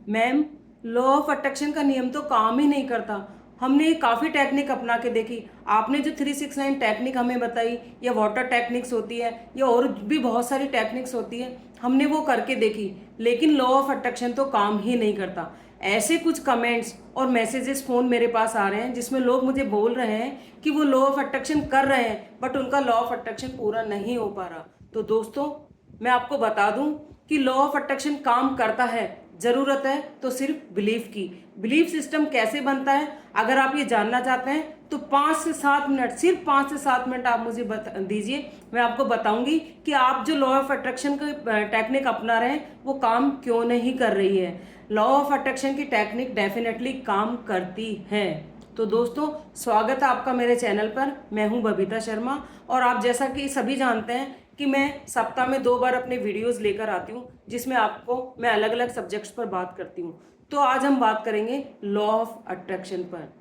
Ma'am, law of attraction का नियम तो काम ही नहीं करता। हमने काफ़ी टेक्निक अपना के देखी। आपने जो 369 टेक्निक हमें बताई, या वाटर टेक्निक्स होती है, या और भी बहुत सारी टेक्निक्स होती है, हमने वो करके देखी, लेकिन लॉ ऑफ अट्रैक्शन तो काम ही नहीं करता। ऐसे कुछ कमेंट्स और मैसेजेस फ़ोन मेरे पास आ रहे हैं जिसमें लोग मुझे बोल रहे हैं कि वो लॉ ऑफ अट्रैक्शन कर रहे हैं, बट उनका लॉ ऑफ अट्रैक्शन पूरा नहीं हो पा रहा। तो दोस्तों, मैं आपको बता दूं कि लॉ ऑफ अट्रैक्शन काम करता है। जरूरत है तो सिर्फ बिलीफ की। बिलीफ सिस्टम कैसे बनता है, अगर आप ये जानना चाहते हैं तो 5 से 7 मिनट, सिर्फ 5 से 7 मिनट आप मुझे दीजिए। मैं आपको बताऊंगी कि आप जो लॉ ऑफ अट्रैक्शन की टेक्निक अपना रहे हैं वो काम क्यों नहीं कर रही है। लॉ ऑफ अट्रैक्शन की टेक्निक डेफिनेटली काम करती है। तो दोस्तों, स्वागत है आपका मेरे चैनल पर। मैं हूं बबीता शर्मा, और आप जैसा कि सभी जानते हैं कि मैं सप्ताह में 2 बार अपने वीडियोस लेकर आती हूँ, जिसमें आपको मैं अलग अलग सब्जेक्ट्स पर बात करती हूँ। तो आज हम बात करेंगे लॉ ऑफ अट्रैक्शन पर।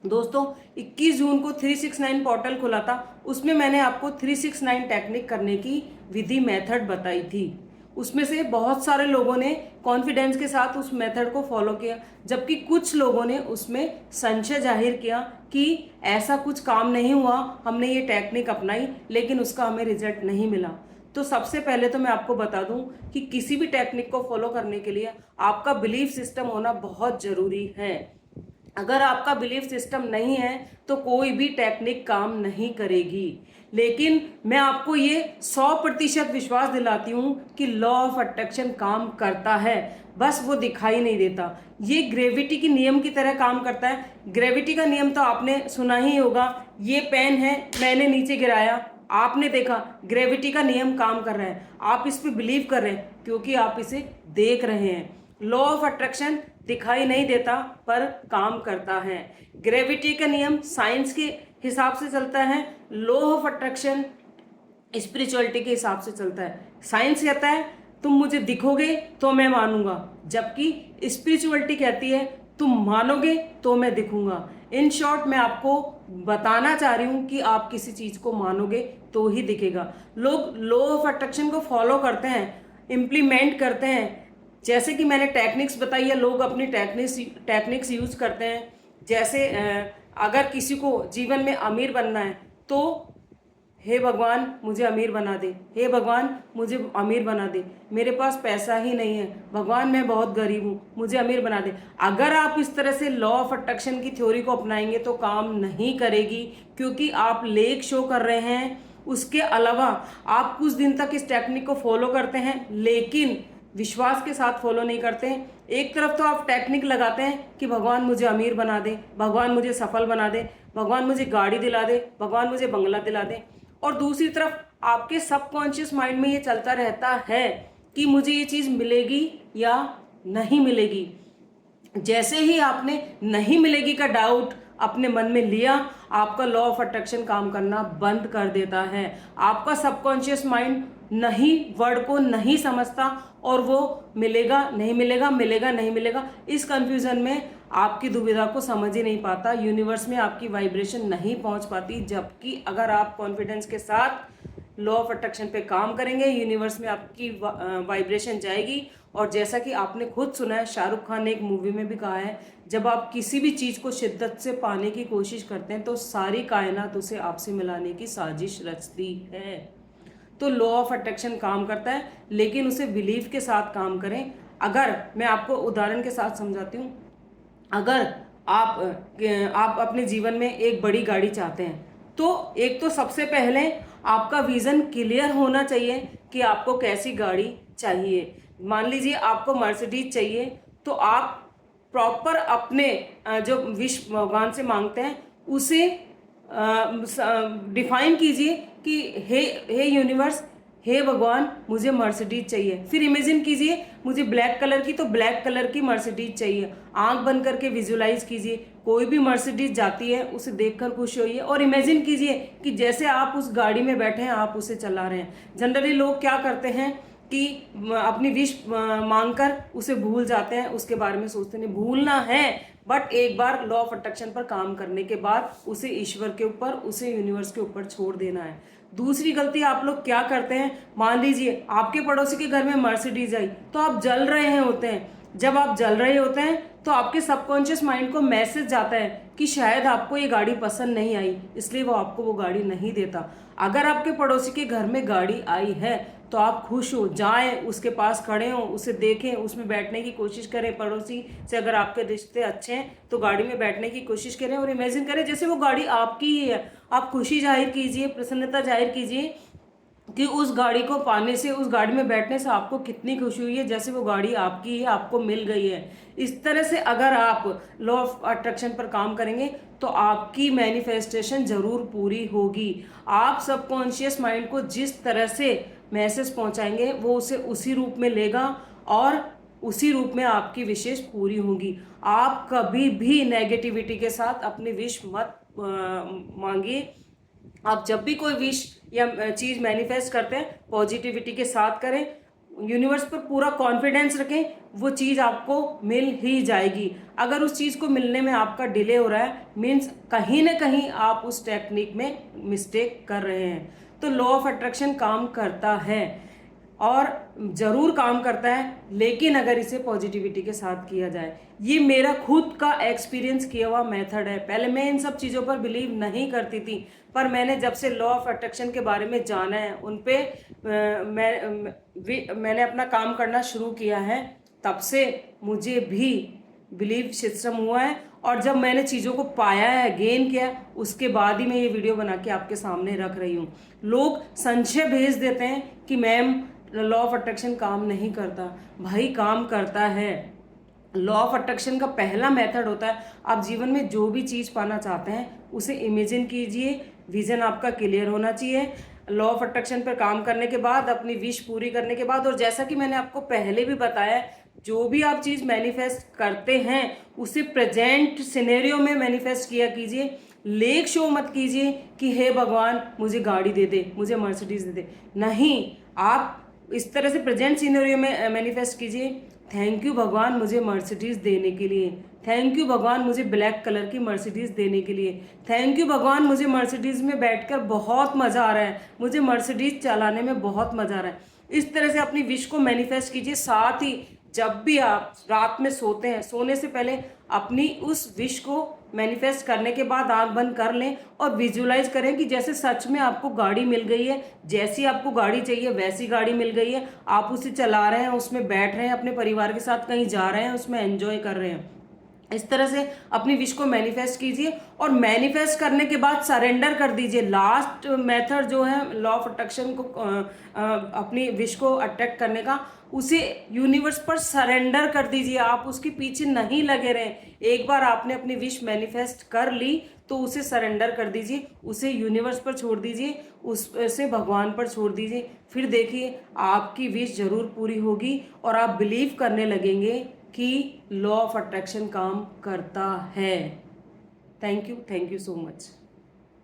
दोस्तों, 21 जून को 369 पोर्टल खुला था। उसमें मैंने आपको 369 टेक्निक करने की विधि मेथड बताई थी। उसमें से बहुत सारे लोगों ने कॉन्फिडेंस के साथ उस मेथड को फॉलो किया, जबकि कुछ लोगों ने उसमें संशय जाहिर किया कि ऐसा कुछ काम नहीं हुआ, हमने ये टेक्निक अपनाई लेकिन उसका हमें रिजल्ट नहीं मिला। तो सबसे पहले तो मैं आपको बता दूं कि किसी भी टेक्निक को फॉलो करने के लिए आपका बिलीफ सिस्टम होना बहुत जरूरी है। अगर आपका बिलीफ सिस्टम नहीं है तो कोई भी टेक्निक काम नहीं करेगी। लेकिन मैं आपको ये 100% विश्वास दिलाती हूँ कि लॉ ऑफ अट्रैक्शन काम करता है, बस वो दिखाई नहीं देता। ये ग्रेविटी की नियम की तरह काम करता है। ग्रेविटी का नियम तो आपने सुना ही होगा। ये पेन है, मैंने नीचे गिराया, आपने देखा, ग्रेविटी का नियम काम कर रहा है। आप इस पे बिलीव कर रहे हैं क्योंकि आप इसे देख रहे हैं। लॉ ऑफ अट्रैक्शन दिखाई नहीं देता पर काम करता है। ग्रेविटी का नियम साइंस के हिसाब से चलता है, लॉ ऑफ अट्रैक्शन स्पिरिचुअलिटी के हिसाब से चलता है। साइंस कहता है तुम मुझे दिखोगे तो मैं मानूंगा, जबकि स्पिरिचुअलिटी कहती है तुम मानोगे तो मैं दिखूंगा। इन शॉर्ट, मैं आपको बताना चाह रही हूं कि आप किसी चीज को मानोगे तो ही दिखेगा। लोग लॉ ऑफ अट्रैक्शन को फॉलो करते हैं, इम्प्लीमेंट करते हैं, जैसे कि मैंने टेक्निक्स बताई है, लोग अपनी टेक्निक्स यूज करते हैं। जैसे अगर किसी को जीवन में अमीर बनना है तो हे भगवान मुझे अमीर बना दे, हे भगवान मुझे अमीर बना दे, मेरे पास पैसा ही नहीं है, भगवान मैं बहुत गरीब हूँ, मुझे अमीर बना दे। अगर आप इस तरह से लॉ ऑफ अट्रैक्शन की थ्योरी को अपनाएंगे तो काम नहीं करेगी, क्योंकि आप लेक शो कर रहे हैं। उसके अलावा आप कुछ दिन तक इस टेक्निक को फॉलो करते हैं लेकिन विश्वास के साथ फॉलो नहीं करते हैं। एक तरफ तो आप टेक्निक लगाते हैं कि भगवान मुझे अमीर बना दे, भगवान मुझे सफल बना दे, भगवान मुझे गाड़ी दिला दे, भगवान मुझे बंगला दिला दे, और दूसरी तरफ आपके सबकॉन्शियस माइंड में ये चलता रहता है कि मुझे ये चीज़ मिलेगी या नहीं मिलेगी। जैसे ही आपने नहीं मिलेगी का डाउट अपने मन में लिया, आपका लॉ ऑफ अट्रैक्शन काम करना बंद कर देता है। आपका सबकॉन्शियस माइंड नहीं वर्ड को नहीं समझता, और वो मिलेगा नहीं मिलेगा, मिलेगा नहीं मिलेगा, इस कंफ्यूजन में आपकी दुविधा को समझ ही नहीं पाता। यूनिवर्स में आपकी वाइब्रेशन नहीं पहुंच पाती। जबकि अगर आप कॉन्फिडेंस के साथ लॉ ऑफ अट्रैक्शन पे काम करेंगे, यूनिवर्स में आपकी वाइब्रेशन जाएगी। और जैसा कि आपने खुद सुना है, शाहरुख खान ने एक मूवी में भी कहा है, जब आप किसी भी चीज़ को शिद्दत से पाने की कोशिश करते हैं तो सारी कायनात उसे आपसे मिलाने की साजिश रचती है। तो लॉ ऑफ अट्रैक्शन काम करता है, लेकिन उसे बिलीफ के साथ काम करें। अगर मैं आपको उदाहरण के साथ समझाती हूँ, अगर आप अपने जीवन में एक बड़ी गाड़ी चाहते हैं तो एक तो सबसे पहले आपका विजन क्लियर होना चाहिए कि आपको कैसी गाड़ी चाहिए। मान लीजिए आपको मर्सिडीज चाहिए, तो आप प्रॉपर अपने जो विश भगवान से मांगते हैं उसे डिफाइन कीजिए कि हे यूनिवर्स, हे भगवान मुझे मर्सिडीज चाहिए। फिर इमेजिन कीजिए मुझे ब्लैक कलर की, तो ब्लैक कलर की मर्सिडीज चाहिए। आंख बंद करके विजुलाइज कीजिए, कोई भी मर्सिडीज जाती है उसे देखकर खुश होइए, और इमेजिन कीजिए कि जैसे आप उस गाड़ी में बैठे हैं, आप उसे चला रहे हैं। जनरली लोग क्या करते हैं कि अपनी विश मांगकर उसे भूल जाते हैं, उसके बारे में सोचते नहीं। भूलना है, बट एक बार लॉ ऑफ अट्रैक्शन पर काम करने के बाद उसे ईश्वर के ऊपर, उसे यूनिवर्स के ऊपर छोड़ देना है। दूसरी गलती आप लोग क्या करते हैं, मान लीजिए आपके पड़ोसी के घर में मर्सिडीज आई तो आप जल रहे हैं होते हैं, जब आप जल रहे होते हैं तो आपके सबकॉन्शियस माइंड को मैसेज जाता है कि शायद आपको ये गाड़ी पसंद नहीं आई, इसलिए वो आपको वो गाड़ी नहीं देता। अगर आपके पड़ोसी के घर में गाड़ी आई है तो आप खुश हो, जाएं उसके पास खड़े हो, उसे देखें, उसमें बैठने की कोशिश करें। पड़ोसी से अगर आपके रिश्ते अच्छे हैं तो गाड़ी में बैठने की कोशिश करें और इमेजिन करें जैसे वो गाड़ी आपकी ही है। आप खुशी जाहिर कीजिए, प्रसन्नता जाहिर कीजिए कि उस गाड़ी को पाने से, उस गाड़ी में बैठने से आपको कितनी खुशी हुई है, जैसे वो गाड़ी आपकी है, आपको मिल गई है। इस तरह से अगर आप लॉ ऑफ अट्रैक्शन पर काम करेंगे तो आपकी मैनिफेस्टेशन जरूर पूरी होगी। आप सबकॉन्शियस माइंड को जिस तरह से मैसेज पहुंचाएंगे वो उसे उसी रूप में लेगा और उसी रूप में आपकी विशेष पूरी होगी। आप कभी भी नेगेटिविटी के साथ अपनी विश मत मांगिए। आप जब भी कोई विश या चीज मैनिफेस्ट करते हैं पॉजिटिविटी के साथ करें, यूनिवर्स पर पूरा कॉन्फिडेंस रखें, वो चीज आपको मिल ही जाएगी। अगर उस चीज को मिलने में आपका डिले हो रहा है मीन्स कहीं ना कहीं आप उस टेक्निक में मिस्टेक कर रहे हैं। तो लॉ ऑफ अट्रैक्शन काम करता है और जरूर काम करता है, लेकिन अगर इसे पॉजिटिविटी के साथ किया जाए। ये मेरा खुद का एक्सपीरियंस किया हुआ मेथड है। पहले मैं इन सब चीज़ों पर बिलीव नहीं करती थी, पर मैंने जब से लॉ ऑफ अट्रैक्शन के बारे में जाना है, उन पे मैंने अपना काम करना शुरू किया है, तब से मुझे भी बिलीव सिस्टम हुआ है। और जब मैंने चीज़ों को पाया है, गेन किया है, उसके बाद ही मैं ये वीडियो बना के आपके सामने रख रही हूँ। लोग संशय भेज देते हैं कि मैम लॉ ऑफ अट्रैक्शन काम नहीं करता। भाई काम करता है। लॉ ऑफ अट्रैक्शन का पहला मेथड होता है, आप जीवन में जो भी चीज़ पाना चाहते हैं उसे इमेजिन कीजिए, विजन आपका क्लियर होना चाहिए। लॉ ऑफ अट्रैक्शन पर काम करने के बाद, अपनी विश पूरी करने के बाद, और जैसा कि मैंने आपको पहले भी बताया, जो भी आप चीज़ मैनिफेस्ट करते हैं उसे प्रेजेंट सिनेरियो में मैनिफेस्ट किया कीजिए। लेक शो मत कीजिए कि हे भगवान मुझे गाड़ी दे दे, मुझे मर्सिडीज दे दे। नहीं, आप इस तरह से प्रेजेंट सिनेरियो में मैनिफेस्ट कीजिए, थैंक यू भगवान मुझे मर्सिडीज देने के लिए, थैंक यू भगवान मुझे ब्लैक कलर की मर्सिडीज देने के लिए, थैंक यू भगवान मुझे मर्सिडीज में बैठकर बहुत मज़ा आ रहा है, मुझे मर्सिडीज चलाने में बहुत मज़ा आ रहा है। इस तरह से अपनी विश को मैनिफेस्ट कीजिए। साथ ही जब भी आप रात में सोते हैं, सोने से पहले अपनी उस विश को मैनिफेस्ट करने के बाद आंख बंद कर लें और विजुलाइज करें कि जैसे सच में आपको गाड़ी मिल गई है, जैसी आपको गाड़ी चाहिए वैसी गाड़ी मिल गई है, आप उसे चला रहे हैं, उसमें बैठ रहे हैं, अपने परिवार के साथ कहीं जा रहे हैं, उसमें एंजॉय कर रहे हैं। इस तरह से अपनी विश को मैनिफेस्ट कीजिए और मैनिफेस्ट करने के बाद सरेंडर कर दीजिए। लास्ट मेथड जो है लॉ ऑफ अट्रैक्शन को अपनी विश को अट्रैक्ट करने का, उसे यूनिवर्स पर सरेंडर कर दीजिए। आप उसके पीछे नहीं लगे रहें। एक बार आपने अपनी विश मैनिफेस्ट कर ली तो उसे सरेंडर कर दीजिए, उसे यूनिवर्स पर छोड़ दीजिए, उसे भगवान पर छोड़ दीजिए। फिर देखिए आपकी विश जरूर पूरी होगी और आप बिलीव करने लगेंगे कि लॉ ऑफ अट्रैक्शन काम करता है। Thank you so much.